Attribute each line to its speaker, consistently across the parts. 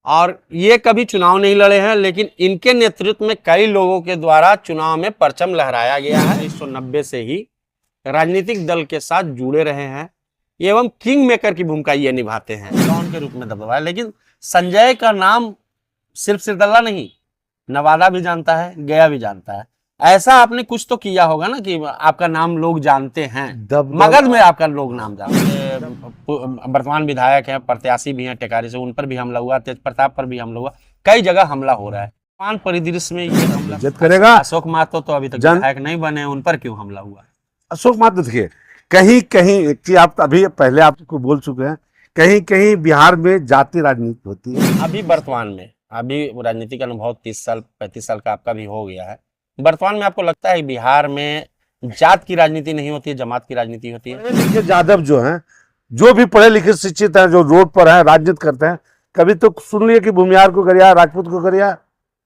Speaker 1: और ये कभी चुनाव नहीं लड़े हैं, लेकिन इनके नेतृत्व में कई लोगों के द्वारा चुनाव में परचम लहराया गया है। 1990 से ही राजनीतिक दल के साथ जुड़े रहे हैं एवं किंग मेकर की भूमिका ये निभाते हैं, डॉन के रूप में दबदबा है। लेकिन संजय का नाम सिर्फ सिरदल्ला नहीं, नवादा भी जानता है, गया भी जानता है। ऐसा आपने कुछ तो किया होगा ना कि आपका नाम लोग जानते हैं, मगध में आपका लोग नाम जानते हैं। वर्तमान विधायक हैं, प्रत्याशी भी हैं टेकारी से, उन पर भी हमला हुआ, तेज प्रताप पर भी हमला हुआ, कई जगह हमला हो रहा है। वर्तमान परिदृश्य में ये हमला
Speaker 2: करेगा।
Speaker 1: अशोक महतो तो अभी तक विधायक नहीं बने, उन पर क्यों हमला हुआ?
Speaker 2: अशोक महतो देखिए, कहीं कहीं कि आप अभी पहले आपको बोल चुके हैं, कहीं कहीं बिहार में जाति राजनीति होती है।
Speaker 1: अभी वर्तमान में, अभी राजनीतिक अनुभव 30 साल 35 साल का आपका भी हो गया है, वर्तमान में आपको लगता है बिहार में जात की राजनीति नहीं होती है, जमात की राजनीति होती है?
Speaker 2: पढ़े लिखे यादव जो हैं, जो भी पढ़े लिखे शिक्षित हैं, जो रोड पर हैं, राजनीति करते हैं, कभी तो सुन लिए कि भूमिहार को गरिया, राजपूत को गरिया,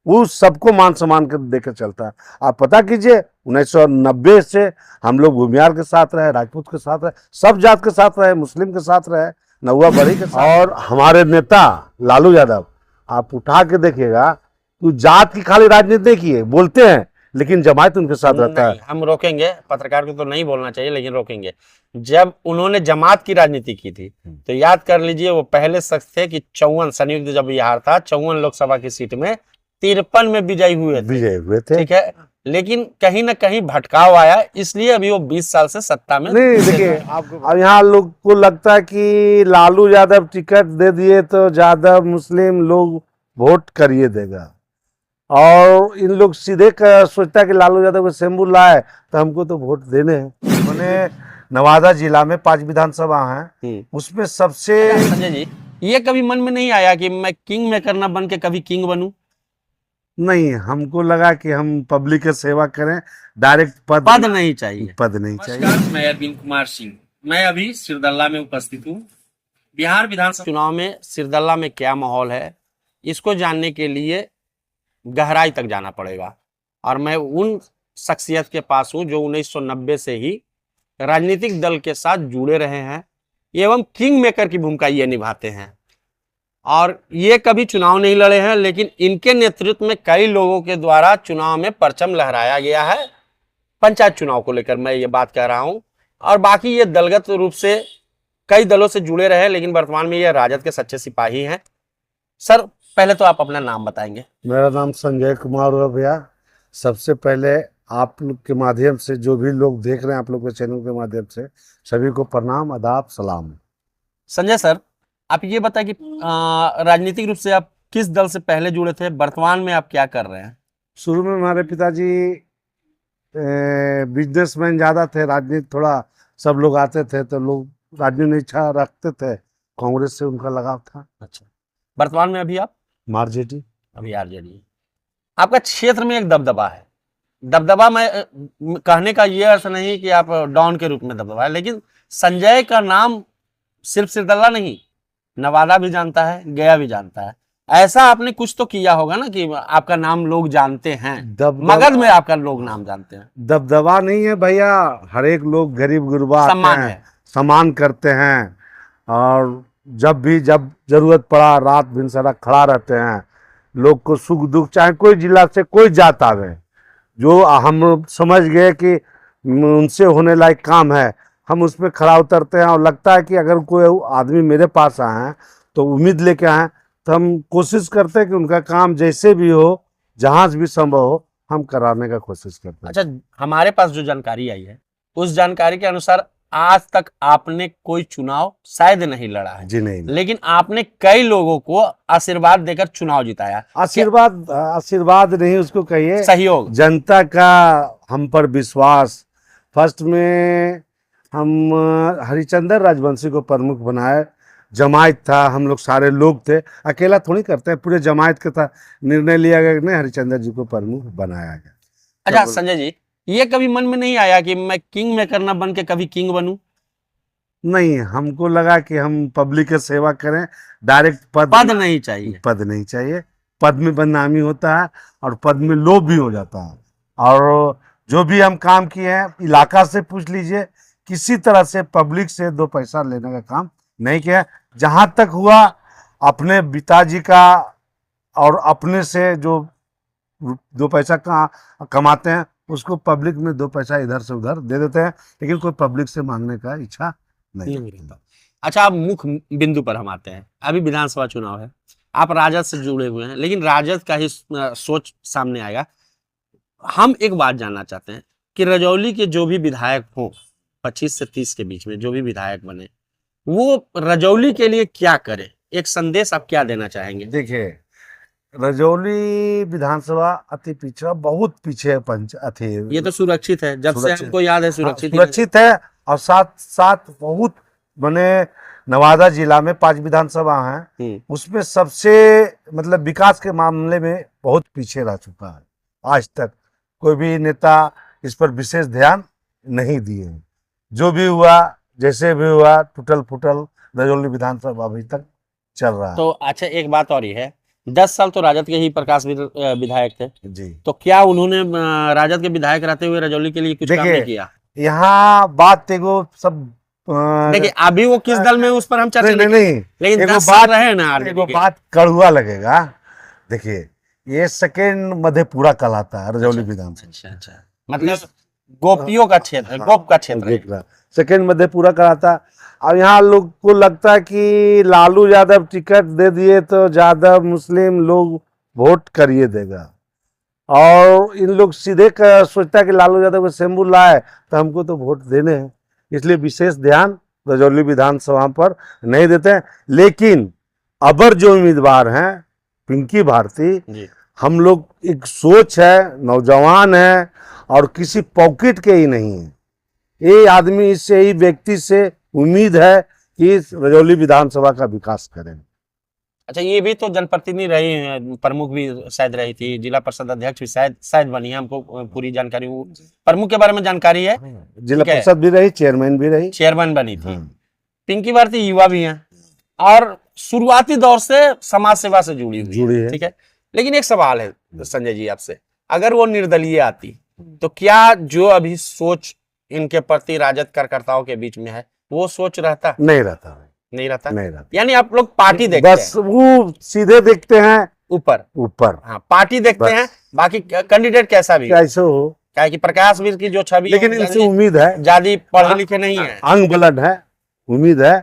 Speaker 2: वो सबको मान सम्मान कर देकर चलता है। आप पता कीजिए 1990 से हम लोग भूमिहार के साथ रहे, राजपूत के साथ रहे, सब जात के साथ रहे, मुस्लिम के साथ रहे, नौवा बड़ी के साथ। और हमारे नेता लालू यादव, आप उठा के देखिएगा तो जात की खाली राजनीति नहीं की है, बोलते हैं लेकिन जमात उनके साथ रहता है।
Speaker 1: हम रोकेंगे, पत्रकार को तो नहीं बोलना चाहिए लेकिन रोकेंगे। जब उन्होंने जमात की राजनीति की थी तो याद कर लीजिए, वो पहले शख्स थे कि 54 संयुक्त जब बिहार था, 54 लोकसभा की सीट में 53 में विजयी हुए थे। ठीक है, लेकिन कहीं ना कहीं भटकाव आया, इसलिए अभी वो 20 साल से सत्ता में
Speaker 2: नहीं। देखिए, अब यहाँ लोग को लगता है कि लालू यादव टिकट दे दिए तो यादव मुस्लिम लोग वोट करिए देगा, और इन लोग सीधे सोचता है कि लालू यादव को शंभू लाए तो हमको तो वोट देने हैं। उन्होंने नवादा जिला में 5 विधानसभा हैं, उसमें सबसे।
Speaker 1: संजय जी, ये कभी मन में नहीं आया कि मैं किंग मेकर ना बन के कभी किंग बनूं?
Speaker 2: नहीं, हमको लगा कि हम पब्लिक की सेवा करें, डायरेक्ट पद
Speaker 1: नहीं चाहिए।
Speaker 2: पद नहीं चाहिए।
Speaker 1: मैं अरविंद कुमार सिंह, मैं अभी सिरदल्ला में उपस्थित हूँ। बिहार विधानसभा चुनाव में सिरदल्ला में क्या माहौल है, इसको जानने के लिए गहराई तक जाना पड़ेगा। और मैं उन शख्सियत के पास हूँ जो 1990 से ही राजनीतिक दल के साथ जुड़े रहे हैं एवं किंग मेकर की भूमिका ये निभाते हैं। और ये कभी चुनाव नहीं लड़े हैं, लेकिन इनके नेतृत्व में कई लोगों के द्वारा चुनाव में परचम लहराया गया है। पंचायत चुनाव को लेकर मैं ये बात कह रहा हूँ, और बाकी ये दलगत रूप से कई दलों से जुड़े रहे, लेकिन वर्तमान में ये राजद के सच्चे सिपाही हैं। सर, पहले तो आप अपना नाम बताएंगे।
Speaker 2: मेरा नाम संजय कुमार है भैया। सबसे पहले आप लोग के माध्यम से जो भी लोग देख रहे हैं, आप लोग के चैनल के माध्यम से सभी को प्रणाम, आदाब, सलाम।
Speaker 1: संजय सर, आप ये बताएं कि राजनीतिक रूप से आप किस दल से पहले जुड़े थे, वर्तमान में आप क्या कर रहे हैं?
Speaker 2: शुरू में हमारे पिताजी बिजनेसमैन ज़्यादा थे, राजनीति थोड़ा सब लोग आते थे तो लोग राजनीति में इच्छा रखते थे, कांग्रेस से उनका लगाव था।
Speaker 1: अच्छा, वर्तमान में अभी आप
Speaker 2: आरजेडी?
Speaker 1: अभी आरजेडी। आपका क्षेत्र में एक दबदबा है। दबदबा में कहने का ये अर्थ नहीं कि आप डॉन के रूप में दबदबा है, लेकिन संजय का नाम सिर्फ सिरदल्ला नहीं, नवादा भी जानता है, गया भी जानता है। ऐसा आपने कुछ तो किया होगा ना कि आपका नाम लोग जानते हैं, मगध में आपका लोग नाम जानते हैं।
Speaker 2: दबदबा नहीं है भैया, हर एक लोग गरीब गुरबा सम्मान करते हैं, और जब जरूरत पड़ा रात दिन सारा खड़ा रहते हैं। लोग को सुख दुख, चाहे कोई जिला से कोई जात आवे, जो हम समझ गए कि उनसे होने लायक काम है, हम उसमें खड़ा उतरते हैं। और लगता है कि अगर कोई आदमी मेरे पास आए हैं तो उम्मीद लेके आए, तो हम कोशिश करते हैं कि उनका काम जैसे भी हो, जहाँ भी संभव हो, हम कराने का कोशिश करते हैं।
Speaker 1: अच्छा, हमारे पास जो जानकारी आई है, उस जानकारी के अनुसार आज तक आपने कोई चुनाव शायद नहीं लड़ा है।
Speaker 2: जी नहीं,
Speaker 1: लेकिन आपने कई लोगों को आशीर्वाद देकर चुनाव जिताया।
Speaker 2: आशीर्वाद नहीं, उसको कहिए
Speaker 1: सहयोग,
Speaker 2: जनता का हम पर विश्वास। फर्स्ट में हम हरिचंद्र राजवंशी को प्रमुख बनाए, जमायत था, हम लोग सारे लोग थे, अकेला थोड़ी करते हैं, पूरे जमायत का था, निर्णय लिया गया कि हरिचंद्र जी को प्रमुख बनाया गया।
Speaker 1: अच्छा संजय जी, ये कभी मन में नहीं आया कि मैं किंग मेकर ना बन के कभी किंग बनूं?
Speaker 2: नहीं, हमको लगा कि हम पब्लिक की सेवा करें, डायरेक्ट पद
Speaker 1: नहीं चाहिए।
Speaker 2: पद नहीं चाहिए। पद में बदनामी होता है और पद में लोभ भी हो जाता है। और जो भी हम काम किए हैं, इलाका से पूछ लीजिए, किसी तरह से पब्लिक से 2 पैसा लेने का काम नहीं किया। जहाँ तक हुआ अपने पिताजी का और अपने से जो दो पैसा कमाते हैं उसको पब्लिक में दो पैसा इधर से उधर दे देते हैं, लेकिन कोई पब्लिक से मांगने का इच्छा नहीं
Speaker 1: रहता। अच्छा, अब मुख्य बिंदु पर हम आते हैं। अभी विधानसभा चुनाव है, आप राजद से जुड़े हुए हैं, लेकिन राजद का ही सोच सामने आएगा। हम एक बात जानना चाहते हैं कि रजौली के जो भी विधायक हो, 25 से 30 के बीच में जो भी विधायक बने, वो रजौली के लिए क्या करे, एक संदेश आप क्या देना चाहेंगे?
Speaker 2: देखिए, रजौली विधानसभा अति पिछड़ा, बहुत पीछे अति
Speaker 1: ये तो सुरक्षित है, जब से हमको याद है सुरक्षित
Speaker 2: सुरक्षित है। और साथ साथ बहुत बने नवादा जिला में 5 विधानसभा हैं, उसमें सबसे मतलब विकास के मामले में बहुत पीछे रह चुका है। आज तक कोई भी नेता इस पर विशेष ध्यान नहीं दिए। जो भी हुआ, जैसे भी हुआ, टूटल फूटल रजौली विधानसभा अभी तक चल रहा है।
Speaker 1: तो अच्छा, एक बात और ही है, 10 साल तो राजद के ही प्रकाश विधायक थे
Speaker 2: जी,
Speaker 1: तो क्या उन्होंने राजद के विधायक रहते हुए रजौली के लिए कुछ काम नहीं किया?
Speaker 2: यहाँ बात एगो सब
Speaker 1: देखिए, अभी वो किस दल में, उस पर हम चर्चा
Speaker 2: नहीं,
Speaker 1: लेकिन 10 साल रहे ना,
Speaker 2: एगो बात कड़ुआ लगेगा। देखिए, ये सेकेंड मधेपुरा कहलाता है रजौली विधानसभा।
Speaker 1: अच्छा, मतलब गोपियों का क्षेत्र, गोप का क्षेत्र,
Speaker 2: सेकेंड मधेपुरा कहलाता। अब यहाँ लोग को लगता है कि लालू यादव टिकट दे दिए तो यादव मुस्लिम लोग वोट करिए देगा, और इन लोग सीधे सोचता है कि लालू यादव को शंभू लाए तो हमको तो वोट देने हैं, इसलिए विशेष ध्यान रजौली विधानसभा पर नहीं देते हैं। लेकिन अबर जो उम्मीदवार हैं पिंकी भारती, हम लोग एक सोच है, नौजवान है और किसी पॉकेट के ही नहीं है, ये आदमी से ही व्यक्ति से उम्मीद है कि रजौली विधानसभा का विकास करें।
Speaker 1: अच्छा, ये भी तो जनप्रतिनिधि रही हैं, प्रमुख भी शायद रही थी, जिला परिषद अध्यक्ष भी शायद बनी है, हमको पूरी जानकारी, प्रमुख के बारे में जानकारी है,
Speaker 2: जिला परिषद भी रही, चेयरमैन भी रही,
Speaker 1: चेयरमैन बनी थी। पिंकी भारती युवा भी हैं और शुरुआती दौर से समाज सेवा से जुड़ी है, ठीक है। लेकिन एक सवाल है संजय जी आपसे, अगर वो निर्दलीय आती तो क्या जो अभी सोच इनके प्रति राजद कार्यकर्ताओं के बीच में है वो सोच रहता?
Speaker 2: नहीं रहता।
Speaker 1: यानी आप लोग पार्टी देखते हैं,
Speaker 2: बस वो सीधे देखते हैं ऊपर।
Speaker 1: हाँ, पार्टी देखते हैं, बाकी कैंडिडेट कैसा भी
Speaker 2: कैसे हो,
Speaker 1: क्या कि प्रकाश वीर की जो छवि,
Speaker 2: लेकिन इनसे उम्मीद है,
Speaker 1: ज्यादा पढ़े लिखे नहीं है,
Speaker 2: अंग बलड है, उम्मीद है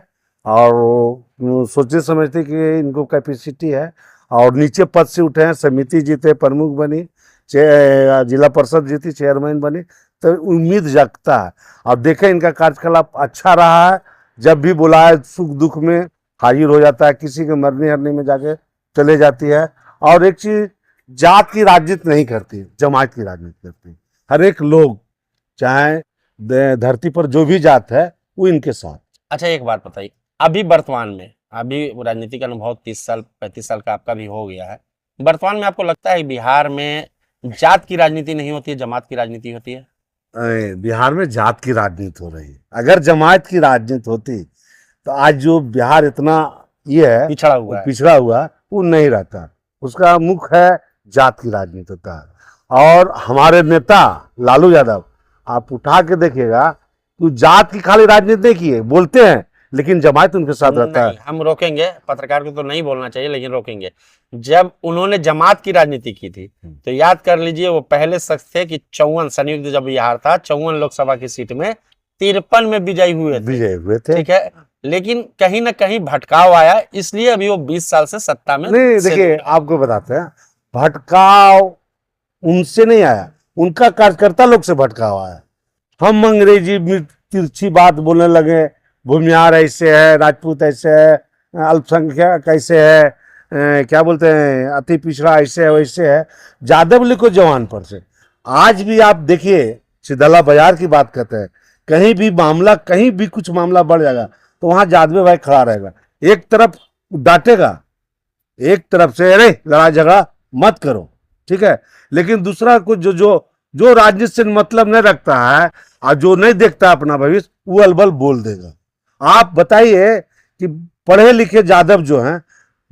Speaker 2: और सोचते समझते कि इनको कैपेसिटी है, और नीचे पद से उठे हैं, समिति जीते, प्रमुख बनी, जिला परिषद जीती, चेयरमैन बनी, तो उम्मीद जगता है। और देखें इनका कार्यकलाप अच्छा रहा है, जब भी बुलाए सुख दुख में हाजिर हो जाता है, किसी के मरने हरने में जाके चले जाती है। और एक चीज, जात की राजनीति नहीं करती, जमात की राजनीति करती। हर एक लोग, चाहे धरती पर जो भी जात है, वो इनके साथ।
Speaker 1: अच्छा, एक बात बताइए, अभी वर्तमान में, अभी राजनीति का अनुभव 30 साल 35 साल का आपका भी हो गया है, वर्तमान में आपको लगता है बिहार में जात की राजनीति नहीं होती है, जमात की राजनीति होती है?
Speaker 2: बिहार में जात की राजनीति हो रही है। अगर जमात की राजनीति होती तो आज जो बिहार इतना ये है पिछड़ा हुआ वो नहीं रहता। उसका मुख्य है जात की राजनीति होता है। और हमारे नेता लालू यादव, आप उठा के देखिएगा तो जात की खाली राजनीति नहीं की है, बोलते हैं, लेकिन जमात उनके साथ रहता है।
Speaker 1: हम रोकेंगे, पत्रकार को तो नहीं बोलना चाहिए, लेकिन रोकेंगे। जब उन्होंने जमात की राजनीति की थी तो याद कर लीजिए, वो पहले शख्स थे कि 54 संयुक्त जब बिहार था, 54 लोकसभा की सीट में 53 में विजयी हुए थे, ठीक है। लेकिन कहीं ना कहीं भटकाव आया, इसलिए अभी वो 20 साल से सत्ता में
Speaker 2: नहीं। देखिए, आपको बताते हैं, भटकाव उनसे नहीं आया, उनका कार्यकर्ता लोग से भटकाव आया। हम अंग्रेजी में तिरछी बात बोलने लगे, भूमियार ऐसे है, राजपूत ऐसे है, अल्पसंख्यक कैसे है, क्या बोलते हैं, अति पिछड़ा ऐसे है, वैसे है। यादव लिखो जवान पर से। आज भी आप देखिए, सिदला बाजार की बात करते हैं, कहीं भी मामला, कहीं भी कुछ मामला बढ़ जाएगा तो वहां यादव भाई खड़ा रहेगा, एक तरफ डांटेगा, एक तरफ से अरे लड़ाई झगड़ा मत करो, ठीक है। लेकिन दूसरा कुछ जो राजनीति से मतलब नहीं रखता है और जो नहीं देखता अपना भविष्य, वो अलबल बोल देगा। आप बताइए कि पढ़े लिखे यादव जो हैं,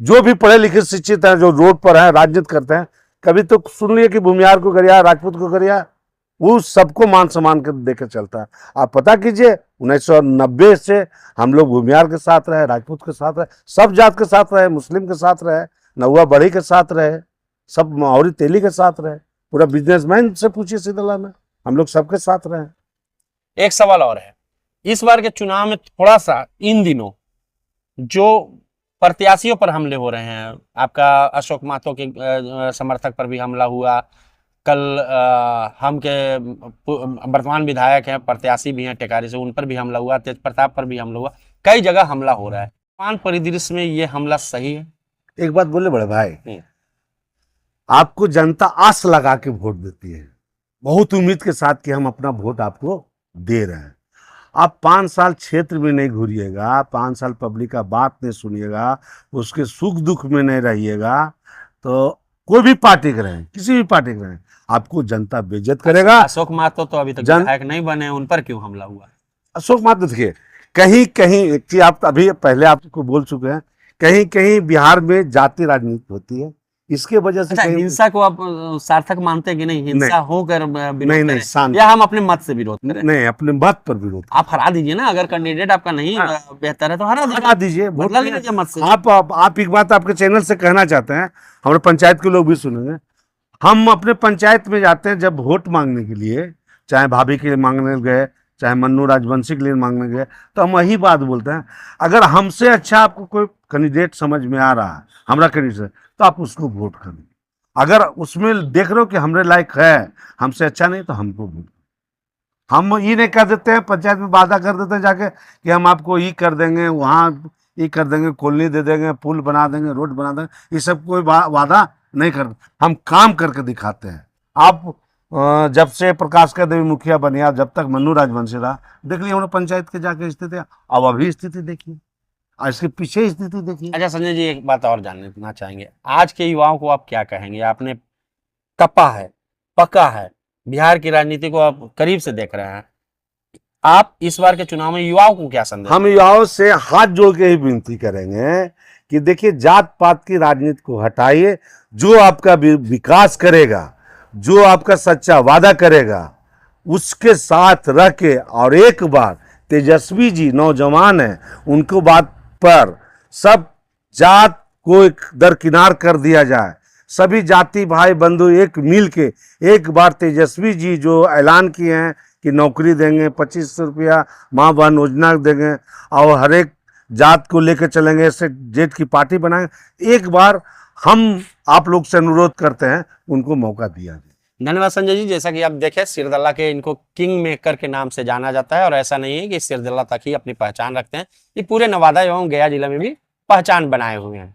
Speaker 2: जो भी पढ़े लिखे शिक्षित हैं, जो रोड पर हैं, राजनीति करते हैं, कभी तो सुन लिए कि भूमियार को गरिया, राजपूत को गरिया? वो सबको मान सम्मान के देकर चलता है। आप पता कीजिए 1990 से हम लोग भूमियार के साथ रहे, राजपूत के साथ रहे, सब जात के साथ रहे, मुस्लिम के साथ रहे, नौवा बढ़ी के साथ रहे, सब माहौरी तेली के साथ रहे, पूरा बिजनेसमैन से पूछिए सिरदल्ला में, हम लोग सबके साथ रहे।
Speaker 1: एक सवाल और है, इस बार के चुनाव में थोड़ा सा इन दिनों जो प्रत्याशियों पर हमले हो रहे हैं, आपका अशोक महतो के समर्थक पर भी हमला हुआ, कल हम के वर्तमान विधायक हैं, प्रत्याशी भी हैं टेकारी से, उन पर भी हमला हुआ, तेज प्रताप पर भी हमला हुआ, कई जगह हमला हो रहा है। वर्तमान परिदृश्य में ये हमला सही है?
Speaker 2: एक बात बोले बड़े भाई, आपको जनता आस लगा के वोट देती है, बहुत उम्मीद के साथ कि हम अपना वोट आपको दे रहे हैं। आप 5 साल क्षेत्र में नहीं घूरिएगा, 5 साल पब्लिक का बात नहीं सुनिएगा, उसके सुख दुख में नहीं रहिएगा, तो कोई भी पार्टी के रहें, किसी भी पार्टी के रहें, आपको जनता बेइज्जत करेगा।
Speaker 1: अशोक महतो तो अभी तक विधायक नहीं बने, उन पर क्यों हमला हुआ?
Speaker 2: अशोक महतो देखिए, कहीं कहीं एक चीज आप अभी पहले आपको बोल चुके हैं, कहीं कहीं बिहार में जाति राजनीति होती है, इसके वजह से
Speaker 1: हिंसा को आप सार्थक मानते हैं कि नहीं? हिंसा होकर
Speaker 2: नहीं,
Speaker 1: या हम अपने मत से विरोध करें?
Speaker 2: नहीं, अपने मत पर विरोध।
Speaker 1: आप हरा दीजिए ना, अगर कैंडिडेट आपका नहीं बेहतर है तो हरा
Speaker 2: दीजिए,
Speaker 1: बदला लीजिए मत से।
Speaker 2: आप एक बात आपके चैनल से कहना चाहते हैं, हमारे पंचायत के लोग भी सुनेंगे, हम अपने पंचायत में जाते हैं जब वोट मांगने के लिए, चाहे भाभी के लिए मांगने गए, चाहे मन्नू राजवंशी के लिए मांगने गए, तो हम वही बात बोलते हैं, अगर हमसे अच्छा आपको कोई कैंडिडेट समझ में आ रहा है, हमारा कैंडिडेट, तो आप उसको वोट करें। अगर उसमें देख रहे हो कि हमरे लायक है, हमसे अच्छा नहीं, तो हमको वोट। हम ये नहीं कर देते हैं, पंचायत में वादा कर देते हैं जाके कि हम आपको ये कर देंगे, वहाँ ये कर देंगे, कॉलोनी दे देंगे, पुल बना देंगे, रोड बना देंगे, ये सब कोई वादा नहीं करते, हम काम करके दिखाते हैं। आप जब से प्रकाश का देवी मुखिया बनिया, जब तक मन्नू राजवंशी रहा, देख लिया हमने पंचायत के जाके स्थिति, अब अभी स्थिति देखिए, इसके पीछे स्थिति देखिए।
Speaker 1: अच्छा संजय जी, एक बात और जानना चाहेंगे, आज के युवाओं को आप क्या कहेंगे? आपने कपा है, पका है, बिहार की राजनीति को आप करीब से देख रहे हैं, आप इस बार के चुनाव में युवाओं को क्या संदेश?
Speaker 2: हम युवाओं से हाथ जोड़ के ही विनती करेंगे कि देखिए, जात पात की राजनीति को हटाइए, जो आपका विकास करेगा, जो आपका सच्चा वादा करेगा, उसके साथ रह के, और एक बार तेजस्वी जी नौजवान हैं, उनको बात पर सब जात को एक दरकिनार कर दिया जाए, सभी जाति भाई बंधु एक मिल के एक बार तेजस्वी जी जो ऐलान किए हैं कि नौकरी देंगे, 2500 रुपया माँ बहन योजना देंगे, और हर एक जात को लेकर चलेंगे, ऐसे जेठ की पार्टी बनाएंगे, एक बार हम आप लोग से अनुरोध करते हैं, उनको मौका दिया जाए।
Speaker 1: धन्यवाद संजय जी। जैसा कि आप देखें, सिरदल्ला के इनको किंग मेकर के नाम से जाना जाता है, और ऐसा नहीं है कि सिरदल्ला तक ही अपनी पहचान रखते हैं, ये पूरे नवादा एवं गया जिला में भी पहचान बनाए हुए हैं।